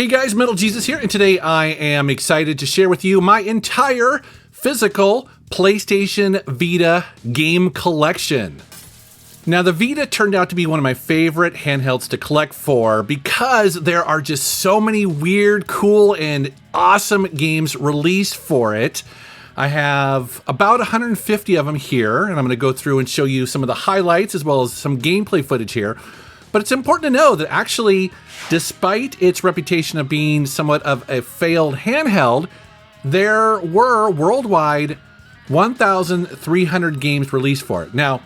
Hey guys, Metal Jesus here, and today I am excited to share with you my entire physical PlayStation Vita game collection. Now, the Vita turned out to be one of my favorite handhelds to collect for because there are just so many weird, cool, and awesome games released for it. I have about 150 of them here, and I'm going to go through and show you some of the highlights as well as some gameplay footage here. But it's important to know that actually, despite its reputation of being somewhat of a failed handheld, there were worldwide 1,300 games released for it. Now,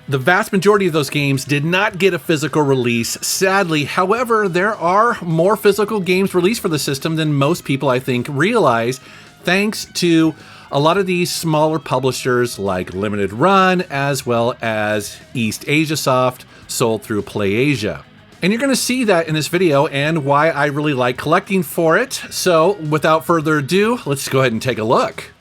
the vast majority of those games did not get a physical release, sadly. However, there are more physical games released for the system than most people, I think, realize, thanks to a lot of these smaller publishers like Limited Run, as well as EastAsiaSoft, sold through PlayAsia. And you're going to see that in this video and why I really like collecting for it. So without further ado, let's go ahead and take a look.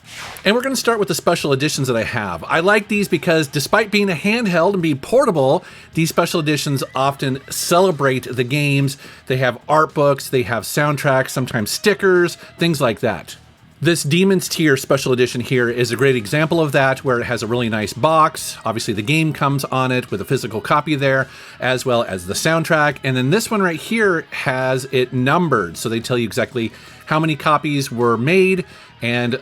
And we're going to start with the special editions that I have. I like these because despite being a handheld and being portable, these special editions often celebrate the games. They have art books, they have soundtracks, sometimes stickers, things like that. This Demon's Tier special edition here is a great example of that, where it has a really nice box. Obviously the game comes on it with a physical copy there, as well as the soundtrack. And then this one right here has it numbered, so they tell you exactly how many copies were made and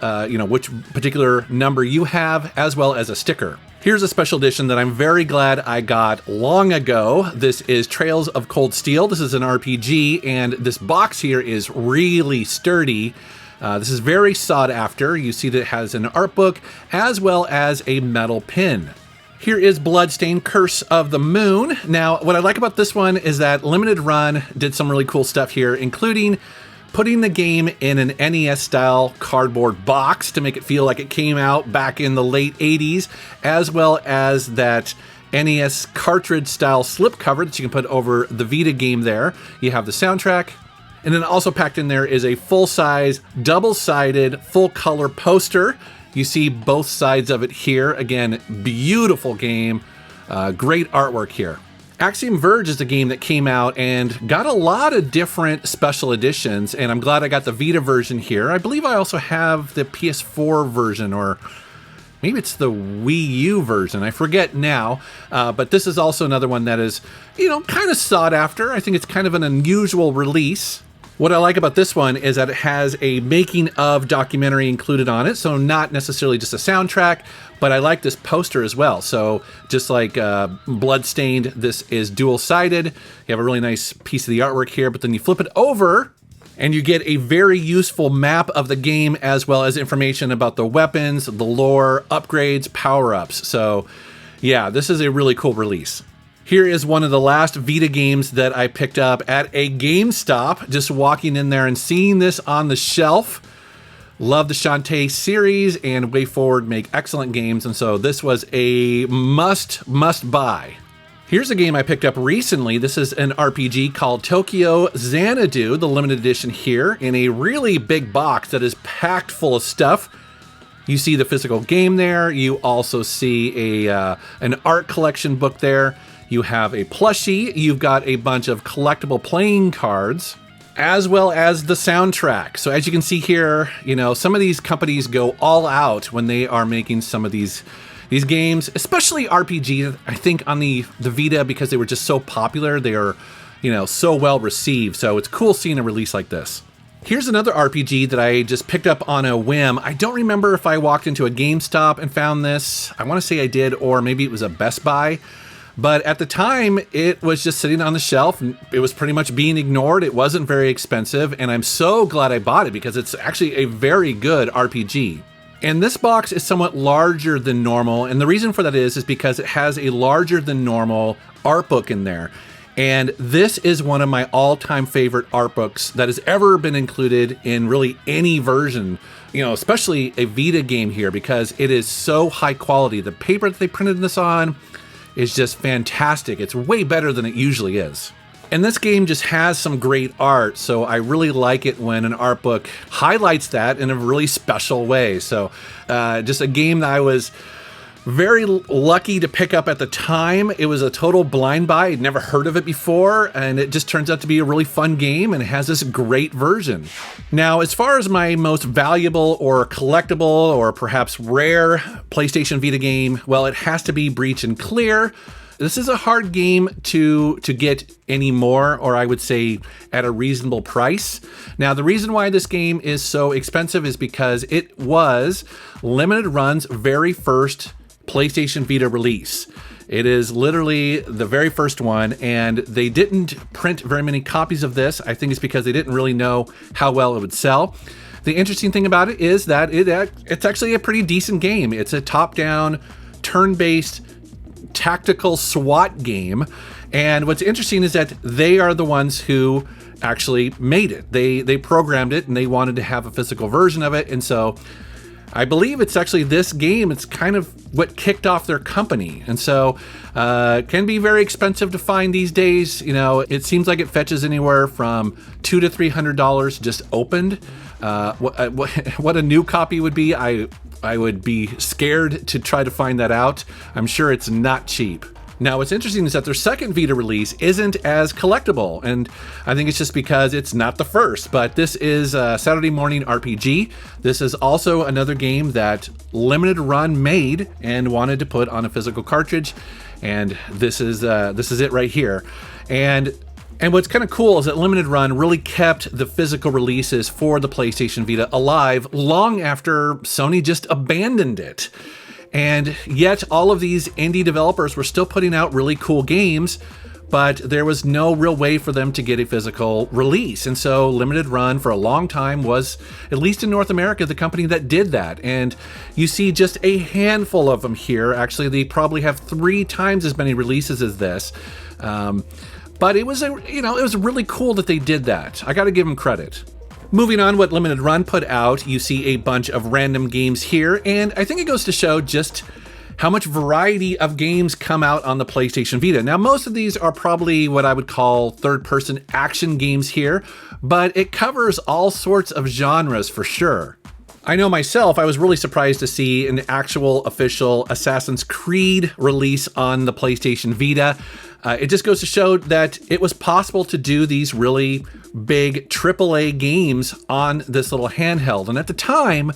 which particular number you have, as well as a sticker. Here's a special edition that I'm very glad I got long ago. This is Trails of Cold Steel. This is an RPG, and this box here is really sturdy. This is very sought after. You see that it has an art book as well as a metal pin. Here is Bloodstained Curse of the Moon. Now, what I like about this one is that Limited Run did some really cool stuff here, including putting the game in an NES-style cardboard box to make it feel like it came out back in the late 80s, as well as that NES cartridge-style slipcover that you can put over the Vita game there. You have the soundtrack. And then also packed in there is a full-size, double-sided, full-color poster. You see both sides of it here. Again, beautiful game. Great artwork here. Axiom Verge is a game that came out and got a lot of different special editions, and I'm glad I got the Vita version here. I believe I also have the PS4 version, or maybe it's the Wii U version. I forget now, but this is also another one that is, kind of sought after. I think it's kind of an unusual release. What I like about this one is that it has a making of documentary included on it, so not necessarily just a soundtrack, but I like this poster as well. So just like Bloodstained, this is dual-sided. You have a really nice piece of the artwork here, but then you flip it over and you get a very useful map of the game, as well as information about the weapons, the lore, upgrades, power-ups. So yeah, this is a really cool release. Here is one of the last Vita games that I picked up at a GameStop, just walking in there and seeing this on the shelf. Love the Shantae series, and WayForward make excellent games, and so this was a must buy. Here's a game I picked up recently. This is an RPG called Tokyo Xanadu, the limited edition here, in a really big box that is packed full of stuff. You see the physical game there. You also see an art collection book there. You have a plushie. You've got a bunch of collectible playing cards, as well as the soundtrack. So as you can see here, some of these companies go all out when they are making some of these games, especially RPGs. I think on the Vita, because they were just so popular, they are, so well received. So it's cool seeing a release like this. Here's another RPG that I just picked up on a whim. I don't remember if I walked into a GameStop and found this. I want to say I did, or maybe it was a Best Buy. But at the time, it was just sitting on the shelf. It was pretty much being ignored. It wasn't very expensive, and I'm so glad I bought it because it's actually a very good RPG. And this box is somewhat larger than normal, and the reason for that is because it has a larger than normal art book in there. And this is one of my all-time favorite art books that has ever been included in really any version, especially a Vita game here, because it is so high quality. The paper that they printed this on is just fantastic. It's way better than it usually is. And this game just has some great art, so I really like it when an art book highlights that in a really special way. So just a game that I was Very lucky to pick up at the time. It was a total blind buy. I'd never heard of it before, and it just turns out to be a really fun game, and it has this great version. Now, as far as my most valuable or collectible or perhaps rare PlayStation Vita game, well, it has to be Breach and Clear. This is a hard game to get anymore, or I would say at a reasonable price. Now, the reason why this game is so expensive is because it was Limited Run's very first PlayStation Vita release. It is literally the very first one, and they didn't print very many copies of this. I think it's because they didn't really know how well it would sell. The interesting thing about it is that it's actually a pretty decent game. It's a top-down, turn-based, tactical SWAT game. And what's interesting is that they are the ones who actually made it. They programmed it, and they wanted to have a physical version of it, and so I believe it's actually this game. It's kind of what kicked off their company. And so can be very expensive to find these days. You know, it seems like it fetches anywhere from $200 to $300 just opened. What a new copy would be, I would be scared to try to find that out. I'm sure it's not cheap. Now, what's interesting is that their second Vita release isn't as collectible, and I think it's just because it's not the first, but this is Saturday Morning RPG. This is also another game that Limited Run made and wanted to put on a physical cartridge, and this is it right here. And what's kind of cool is that Limited Run really kept the physical releases for the PlayStation Vita alive long after Sony just abandoned it. And yet all of these indie developers were still putting out really cool games, but there was no real way for them to get a physical release. And so Limited Run for a long time was, at least in North America, the company that did that. And you see just a handful of them here. Actually, they probably have 3 times as many releases as this. But it was it was really cool that they did that. I got to give them credit. Moving on, what Limited Run put out, you see a bunch of random games here, and I think it goes to show just how much variety of games come out on the PlayStation Vita. Now, most of these are probably what I would call third-person action games here, but it covers all sorts of genres for sure. I know myself, I was really surprised to see an actual official Assassin's Creed release on the PlayStation Vita. It just goes to show that it was possible to do these really big AAA games on this little handheld. And at the time,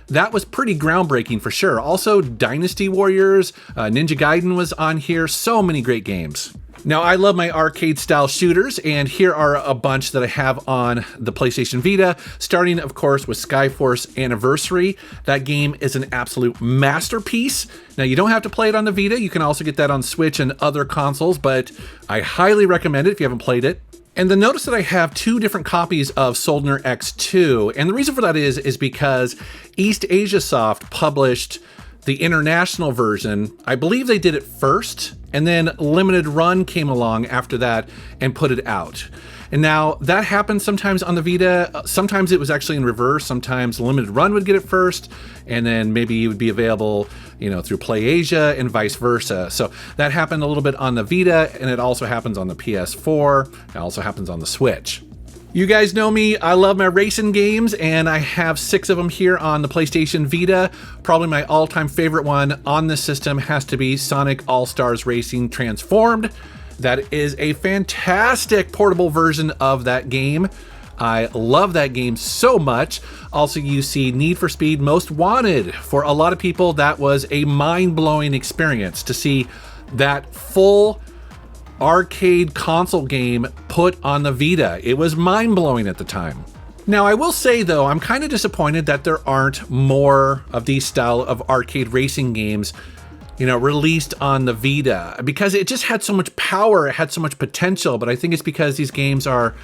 that was pretty groundbreaking for sure. Also, Dynasty Warriors, Ninja Gaiden was on here. So many great games. Now, I love my arcade-style shooters, and here are a bunch that I have on the PlayStation Vita, starting, of course, with Skyforce Anniversary. That game is an absolute masterpiece. Now, you don't have to play it on the Vita. You can also get that on Switch and other consoles, but I highly recommend it if you haven't played it. And then notice that I have 2 different copies of Soldner X2, and the reason for that is because East Asia Soft published the international version. I believe they did it first, and then Limited Run came along after that and put it out. And now that happens sometimes on the Vita. Sometimes it was actually in reverse. Sometimes Limited Run would get it first, and then maybe it would be available, through PlayAsia and vice versa. So that happened a little bit on the Vita, and it also happens on the PS4. It also happens on the Switch. You guys know me, I love my racing games, and I have 6 of them here on the PlayStation Vita. Probably my all-time favorite one on this system has to be Sonic All-Stars Racing Transformed. That is a fantastic portable version of that game. I love that game so much. Also, you see Need for Speed Most Wanted. For a lot of people, that was a mind-blowing experience to see that full arcade console game put on the Vita. It was mind-blowing at the time. Now, I will say, though, I'm kind of disappointed that there aren't more of these style of arcade racing games, released on the Vita, because it just had so much power, it had so much potential, but I think it's because these games are,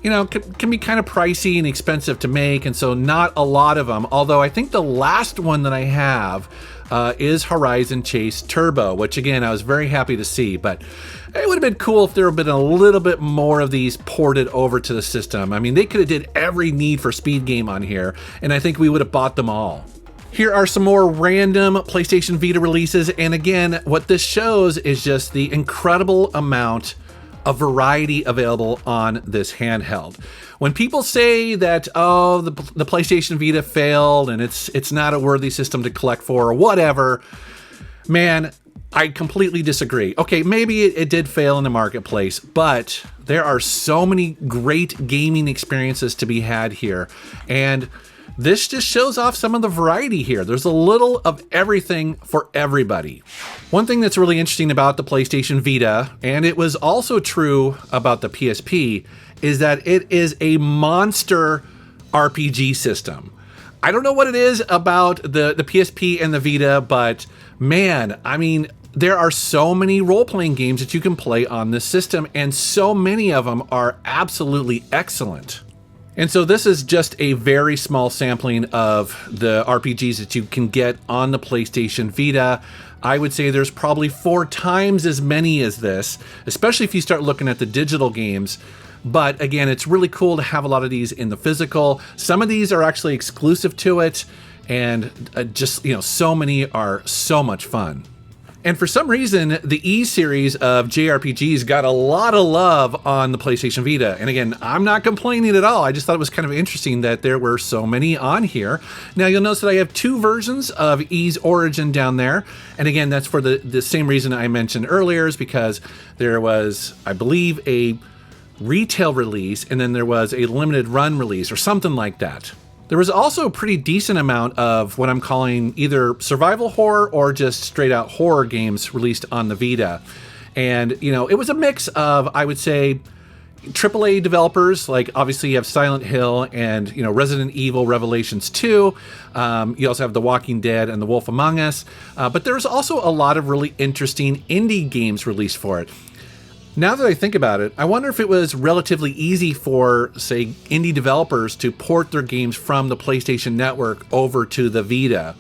can be kind of pricey and expensive to make, and so not a lot of them, although I think the last one that I have is Horizon Chase Turbo, which again, I was very happy to see, but it would have been cool if there had been a little bit more of these ported over to the system. I mean, they could have did every Need for Speed game on here, and I think we would have bought them all. Here are some more random PlayStation Vita releases, and again, what this shows is just the incredible amount of variety available on this handheld. When people say that, the PlayStation Vita failed and it's not a worthy system to collect for or whatever, Man, I completely disagree. Okay, maybe it did fail in the marketplace, but there are so many great gaming experiences to be had here. And this just shows off some of the variety here. There's a little of everything for everybody. One thing that's really interesting about the PlayStation Vita, and it was also true about the PSP, is that it is a monster RPG system. I don't know what it is about the PSP and the Vita, but man, I mean, there are so many role-playing games that you can play on this system, and so many of them are absolutely excellent. And so this is just a very small sampling of the RPGs that you can get on the PlayStation Vita. I would say there's probably 4 times as many as this, especially if you start looking at the digital games. But again, it's really cool to have a lot of these in the physical. Some of these are actually exclusive to it, and so many are so much fun. And for some reason, the E series of JRPGs got a lot of love on the PlayStation Vita. And again, I'm not complaining at all. I just thought it was kind of interesting that there were so many on here. Now, you'll notice that I have 2 versions of E's Origin down there. And again, that's for the same reason I mentioned earlier, is because there was, I believe, a retail release, and then there was a limited run release or something like that. There was also a pretty decent amount of what I'm calling either survival horror or just straight out horror games released on the Vita. And, it was a mix of, I would say, AAA developers, like obviously you have Silent Hill and, Resident Evil Revelations 2. You also have The Walking Dead and The Wolf Among Us. But there's also a lot of really interesting indie games released for it. Now that I think about it, I wonder if it was relatively easy for, say, indie developers to port their games from the PlayStation Network over to the Vita.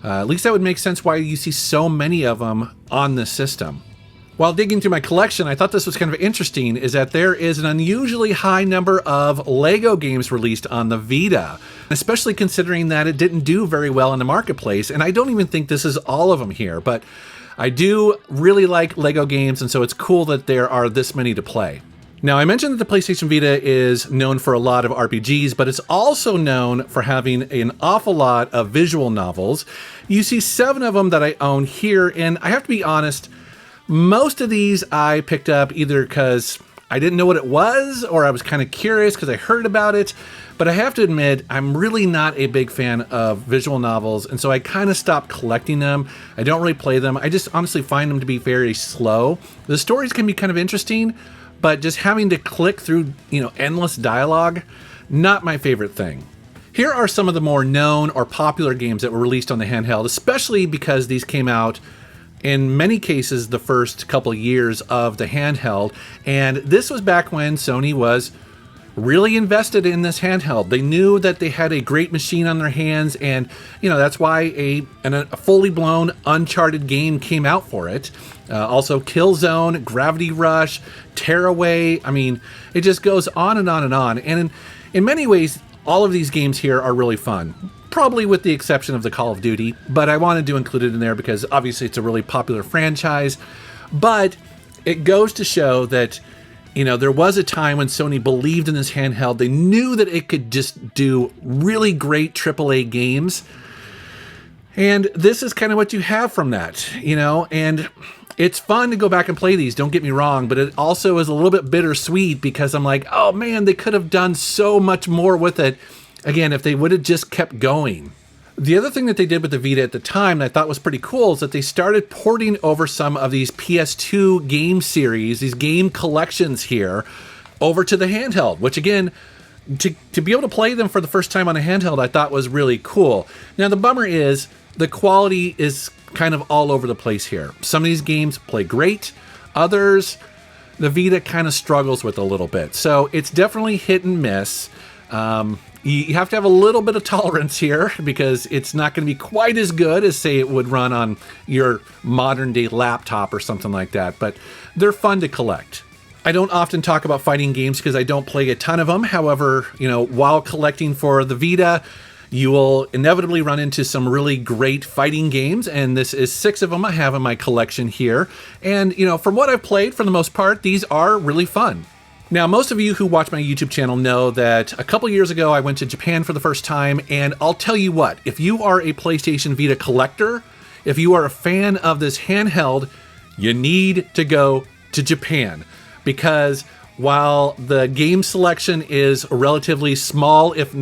At least that would make sense why you see so many of them on this system. While digging through my collection, I thought this was kind of interesting, is that there is an unusually high number of Lego games released on the Vita, especially considering that it didn't do very well in the marketplace. And I don't even think this is all of them here, but I do really like Lego games, and so it's cool that there are this many to play. Now, I mentioned that the PlayStation Vita is known for a lot of RPGs, but it's also known for having an awful lot of visual novels. You see 7 of them that I own here, and I have to be honest, most of these I picked up either because I didn't know what it was, or I was kind of curious because I heard about it. But I have to admit, I'm really not a big fan of visual novels, and so I kind of stopped collecting them. I don't really play them. I just honestly find them to be very slow. The stories can be kind of interesting, but just having to click through, endless dialogue, not my favorite thing. Here are some of the more known or popular games that were released on the handheld, especially because these came out in many cases the first couple of years of the handheld. And this was back when Sony was really invested in this handheld. They knew that they had a great machine on their hands, and that's why a fully blown Uncharted game came out for it. Also Killzone, Gravity Rush, Tearaway. I mean, it just goes on and on and on. And in many ways, all of these games here are really fun. Probably with the exception of the Call of Duty, but I wanted to include it in there because obviously it's a really popular franchise. But it goes to show that there was a time when Sony believed in this handheld. They knew that it could just do really great AAA games. And this is kind of what you have from that, and it's fun to go back and play these, don't get me wrong, but it also is a little bit bittersweet because I'm like, oh man, they could have done so much more with it. Again, if they would have just kept going. The other thing that they did with the Vita at the time that I thought was pretty cool is that they started porting over some of these PS2 game series, these game collections here, over to the handheld, which again, to be able to play them for the first time on a handheld, I thought was really cool. Now, the bummer is the quality is kind of all over the place here. Some of these games play great, others the Vita kind of struggles with a little bit. So it's definitely hit and miss. You have to have a little bit of tolerance here because it's not going to be quite as good as, say, it would run on your modern day laptop or something like that, but they're fun to collect. I don't often talk about fighting games because I don't play a ton of them. However, while collecting for the Vita, you will inevitably run into some really great fighting games, and this is 6 of them I have in my collection here. And, from what I've played, for the most part, these are really fun. Now, most of you who watch my YouTube channel know that a couple years ago I went to Japan for the first time, and I'll tell you what, if you are a PlayStation Vita collector, if you are a fan of this handheld, you need to go to Japan, because while the game selection is relatively small, if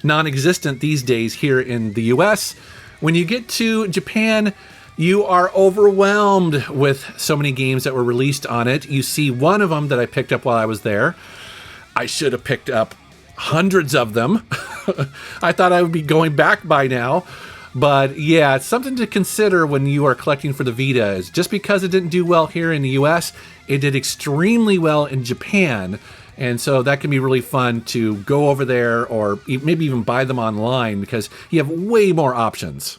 non-existent these days here in the US, when you get to Japan, you are overwhelmed with so many games that were released on it. You see one of them that I picked up while I was there. I should have picked up hundreds of them. I thought I would be going back by now. But yeah, it's something to consider when you are collecting for the Vita. Is just because it didn't do well here in the US, it did extremely well in Japan. And so that can be really fun to go over there or maybe even buy them online because you have way more options.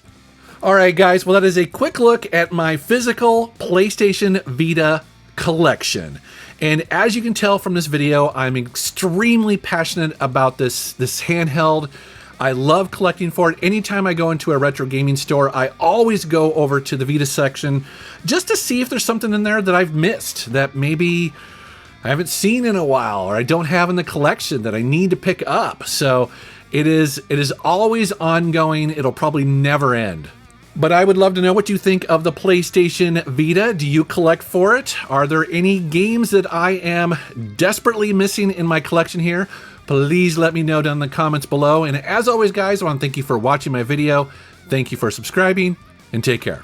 All right, guys, well, that is a quick look at my physical PlayStation Vita collection. And as you can tell from this video, I'm extremely passionate about this handheld. I love collecting for it. Anytime I go into a retro gaming store, I always go over to the Vita section just to see if there's something in there that I've missed that maybe I haven't seen in a while or I don't have in the collection that I need to pick up. So it is always ongoing. It'll probably never end. But I would love to know what you think of the PlayStation Vita. Do you collect for it? Are there any games that I am desperately missing in my collection here? Please let me know down in the comments below. And as always, guys, I want to thank you for watching my video. Thank you for subscribing, and take care.